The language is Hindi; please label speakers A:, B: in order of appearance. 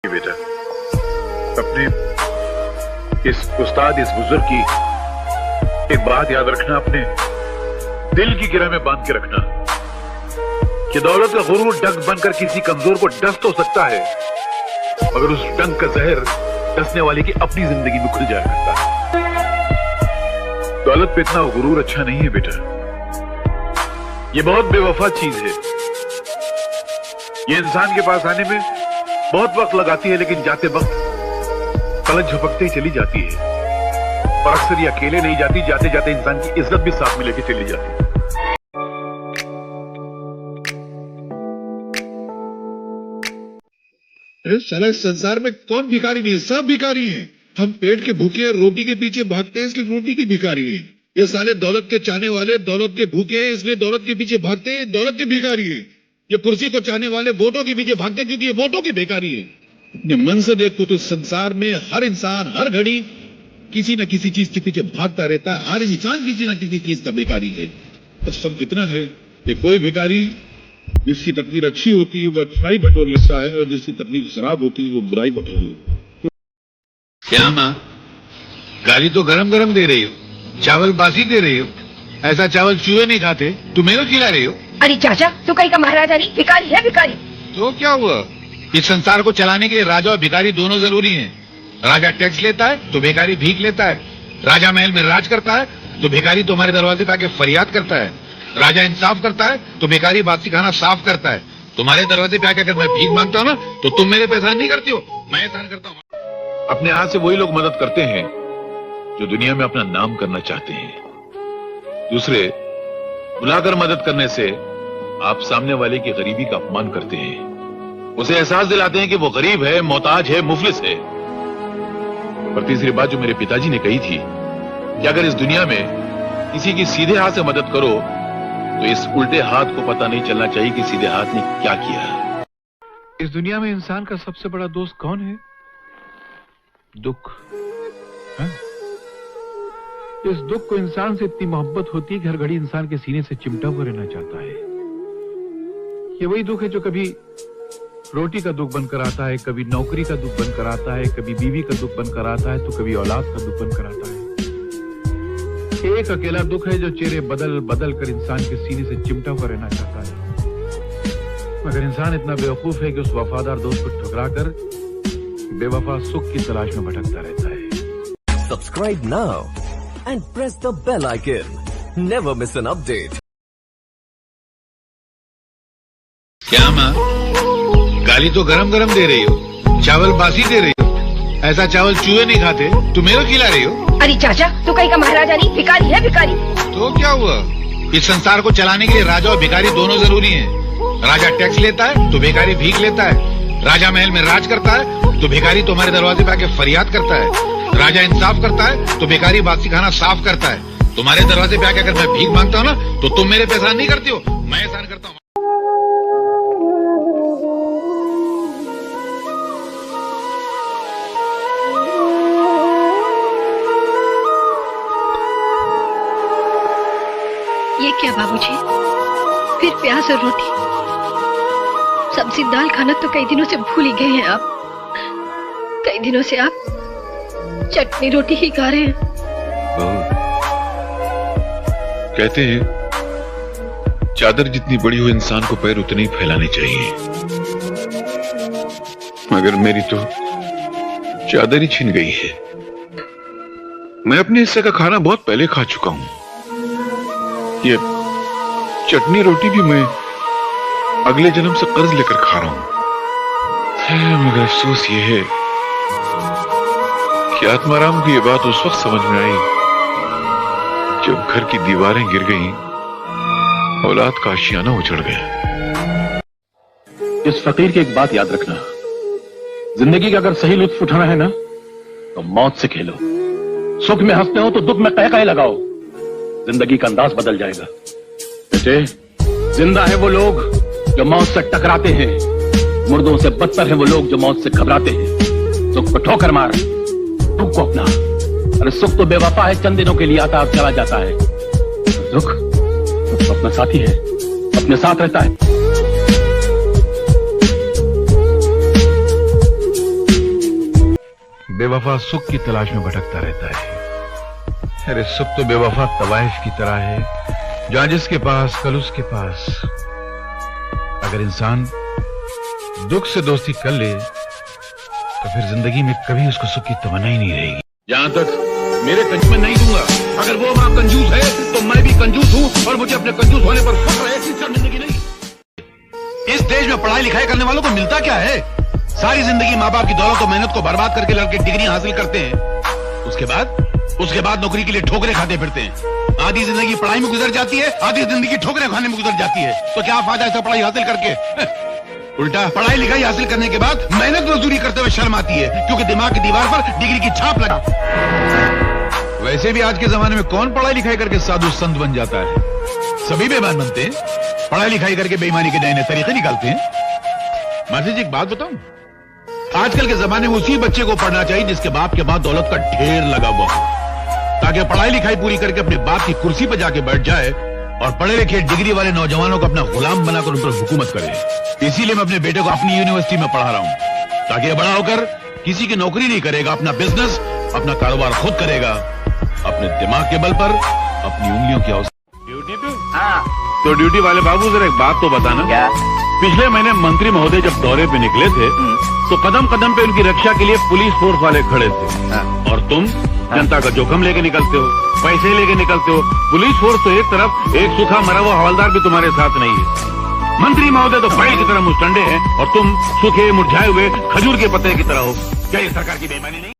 A: बेटा, अपने इस उस्ताद, इस बुजुर्ग की एक बात याद रखना, अपने दिल की गिरह में बांध के रखना कि दौलत का गुरूर डंक बनकर किसी कमजोर को डस तो सकता है, मगर उस डंक का जहर डसने वाले की अपनी जिंदगी में खुल जाया करता है। दौलत पे इतना गुरूर अच्छा नहीं है बेटा, ये बहुत बेवफा चीज है। ये इंसान के पास आने में बहुत वक्त लगाती है, लेकिन जाते वक्त पलक झपकते ही चली जाती है। और अक्सर ये अकेले नहीं जाती, जाते जाते इंसान की इज्जत भी साथ में लेके चली जाती है।
B: साला संसार में कौन भिखारी नहीं है? सब भिखारी हैं। हम पेट के भूखे हैं, रोटी के पीछे भागते हैं, इसलिए रोटी की भिखारी हैं। ये साले दौलत के चाहने वाले दौलत के भूखे हैं, इसलिए दौलत के पीछे भागते हैं, दौलत के भिखारी हैं। ये कुर्सी को चाहने वाले वोटों के पीछे भागते हैं, क्योंकि ये वोटों की भिखारी है। अपने मन से देखो तो संसार में हर इंसान हर घड़ी किसी न किसी चीज के पीछे भागता रहता है। हर इंसान किसी न किसी चीज का भिखारी है। तो सब कितना है कि कोई भिखारी जिसकी तकदीर अच्छी होती है वो अच्छाई बटोर लेता है, और जिसकी तकदीर खराब होती है वो बुराई बटोर लेता है।
C: क्या माँ, गाली तो गरम गरम दे रही हो, चावल बासी दे रही हो। ऐसा चावल चूहे नहीं खाते, तुम मेरे को खिला रही हो।
D: अरे चाचा, तू कहीं का महाराजा नहीं, भिखारी है भिखारी।
C: तो क्या हुआ? इस संसार को चलाने के लिए राजा और भिखारी दोनों जरूरी हैं। राजा टैक्स लेता है तो भिखारी भीख लेता है। राजा महल में राज करता है तो भिखारी तुम्हारे दरवाजे पे आके फरियाद करता है। राजा इंसाफ करता है तो भिखारी बासी खाना साफ करता है। तुम्हारे दरवाजे पे आके अगर मैं भीख मांगता हूँ ना, तो तुम मेरे पे एहसान नहीं करती हो, मैं एहसान करता हूँ।
A: अपने हाथ से वही लोग मदद करते हैं जो दुनिया में अपना नाम करना चाहते हैं। दूसरे बुलाकर मदद करने से आप सामने वाले की गरीबी का अपमान करते हैं, उसे एहसास दिलाते हैं कि वो गरीब है, मोहताज है, मुफलिस है। और तीसरी बात जो मेरे पिताजी ने कही थी कि अगर इस दुनिया में किसी की सीधे हाथ से मदद करो तो इस उल्टे हाथ को पता नहीं चलना चाहिए कि सीधे हाथ ने क्या किया।
E: इस दुनिया में इंसान का सबसे बड़ा दोस्त कौन है? दुख। है? इस दुख को इंसान से इतनी मोहब्बत होती है कि हर घड़ी इंसान के सीने से चिमटा हुआ रहना चाहता है। ये वही दुख है जो कभी रोटी का दुख बनकर आता है, कभी नौकरी का दुख बनकर आता है, कभी बीवी का दुख बनकर आता है, तो कभी औलाद का दुख बनकर आता है। एक अकेला दुख है जो चेहरे बदल बदल कर इंसान के सीने से चिमटा हुआ रहना चाहता है। मगर इंसान इतना बेवकूफ है कि उस वफादार दोस्त को ठुकरा कर बेवफा सुख की तलाश में भटकता रहता है।
F: Subscribe now and press the bell icon. Never miss an update.
C: क्या माँ, गाली तो गरम गरम दे रही हो, चावल बासी दे रही हो। ऐसा चावल चूहे नहीं खाते, तुम मेरे को खिला रही हो।
D: अरे चाचा, तू कहीं का महाराजा नहीं, भिखारी है भिखारी।
C: तो क्या हुआ? इस संसार को चलाने के लिए राजा और भिखारी दोनों जरूरी हैं। राजा टैक्स लेता है तो भिखारी भीख लेता है। राजा महल में राज करता है तो भिखारी तुम्हारे दरवाजे पे आके फरियाद करता है। राजा इंसाफ करता है तो भिखारी बासी खाना साफ करता है। तुम्हारे दरवाजे पे आके अगर मैं भीख मांगता हूँ ना, तो तुम मेरे पे एहसान नहीं करती हो, मैं एहसान करता हूँ।
G: ये क्या बाबूजी, फिर प्याज और रोटी? सब्जी दाल खाना तो कई दिनों से भूल ही गए हैं आप। कई दिनों से आप चटनी रोटी ही खा रहे हैं।
A: कहते हैं चादर जितनी बड़ी हो इंसान को पैर उतने ही फैलाने चाहिए, मगर मेरी तो चादर ही छिन गई है। मैं अपने हिस्से का खाना बहुत पहले खा चुका हूं। ये चटनी रोटी भी मैं अगले जन्म से कर्ज लेकर खा रहा हूं। मगर अफसोस ये है कि आत्माराम की ये बात उस वक्त समझ में आई जब घर की दीवारें गिर गईं, औलाद का आशियाना उजड़ गया।
H: इस फकीर की एक बात याद रखना, जिंदगी का अगर सही लुत्फ उठाना है ना, तो मौत से खेलो। सुख में हंसते हो तो दुख में कह लगाओ, जिंदगी का अंदाज बदल जाएगा। बेटे, जिंदा है वो लोग जो मौत से टकराते हैं, मुर्दों से बदतर है वो लोग जो मौत से घबराते हैं। सुख को ठोकर मार, दुख को अपना। अरे सुख तो बेवफा है, चंद दिनों के लिए आता और चला जाता है। दुख तो अपना साथी है, अपने साथ रहता है।
E: बेवफा सुख की तलाश में भटकता रहता है। अरे सुख तो बेवफा तवाइफ की तरह है, जहां जिसके पास कल उसके पास। अगर इंसान दुख से दोस्ती कर ले तो फिर जिंदगी में कभी उसको सुख की तमन्ना ही नहीं रहेगी।
A: जहां तक मेरे कंजूस में नहीं दूंगा। अगर वो मां कंजूस है तो मैं भी कंजूस हूं और मुझे अपने कंजूस होने पर फख्र है, जिंदगी नहीं।
C: इस देश में पढ़ाई लिखाई करने वालों को मिलता क्या है? सारी जिंदगी माँ बाप की दौलत और मेहनत को बर्बाद करके लड़के डिग्री हासिल करते हैं। उसके बाद नौकरी के लिए ठोकरें खाते फिरते हैं। आधी जिंदगी पढ़ाई में गुजर जाती है, आधी जिंदगी ठोकरें खाने में गुजर जाती है। तो क्या फायदा ऐसा पढ़ाई हासिल करके? उल्टा पढ़ाई लिखाई हासिल करने के बाद मेहनत मजदूरी करते हुए शर्म आती है, क्योंकि दिमाग की दीवार पर डिग्री की छाप लगा।
E: वैसे भी आज के जमाने में कौन पढ़ाई लिखाई करके साधु संत बन जाता है?
C: सभी बेईमान बनते हैं, पढ़ाई लिखाई करके बेईमानी के नए नए तरीके निकालते हैं। मासी जी एक बात बताऊं, आजकल के जमाने में उसी बच्चे को पढ़ना चाहिए जिसके बाप के बाद दौलत का ढेर लगा हुआ हो, ताकि पढ़ाई लिखाई पूरी करके अपने बाप की कुर्सी पर जाके बैठ जाए और पढ़े लिखे डिग्री वाले नौजवानों को अपना गुलाम बनाकर उन पर हुकूमत करे। इसीलिए मैं अपने बेटे को अपनी यूनिवर्सिटी में पढ़ा रहा हूं, ताकि बड़ा होकर किसी की नौकरी नहीं करेगा, अपना बिजनेस, अपना कारोबार खुद करेगा, अपने दिमाग के बल पर, अपनी उंगलियों की आवश्यकता।
H: ड्यूटी पे? हाँ। तो ड्यूटी वाले बाबू जरा एक बात तो बताना।
F: क्या?
H: पिछले महीने मंत्री महोदय जब दौरे पे निकले थे तो कदम कदम पे उनकी रक्षा के लिए पुलिस फोर्स वाले खड़े थे। और तुम जनता का जोखम लेके निकलते हो, पैसे लेके निकलते हो। पुलिस फोर्स तो एक तरफ, एक सूखा मरा हुआ हवलदार भी तुम्हारे साथ नहीं है। मंत्री महोदय तो पेड़ की तरह मुस्टंडे हैं और तुम सूखे मुरझाए हुए खजूर के पत्ते की तरह हो। क्या ये सरकार की बेईमानी नहीं?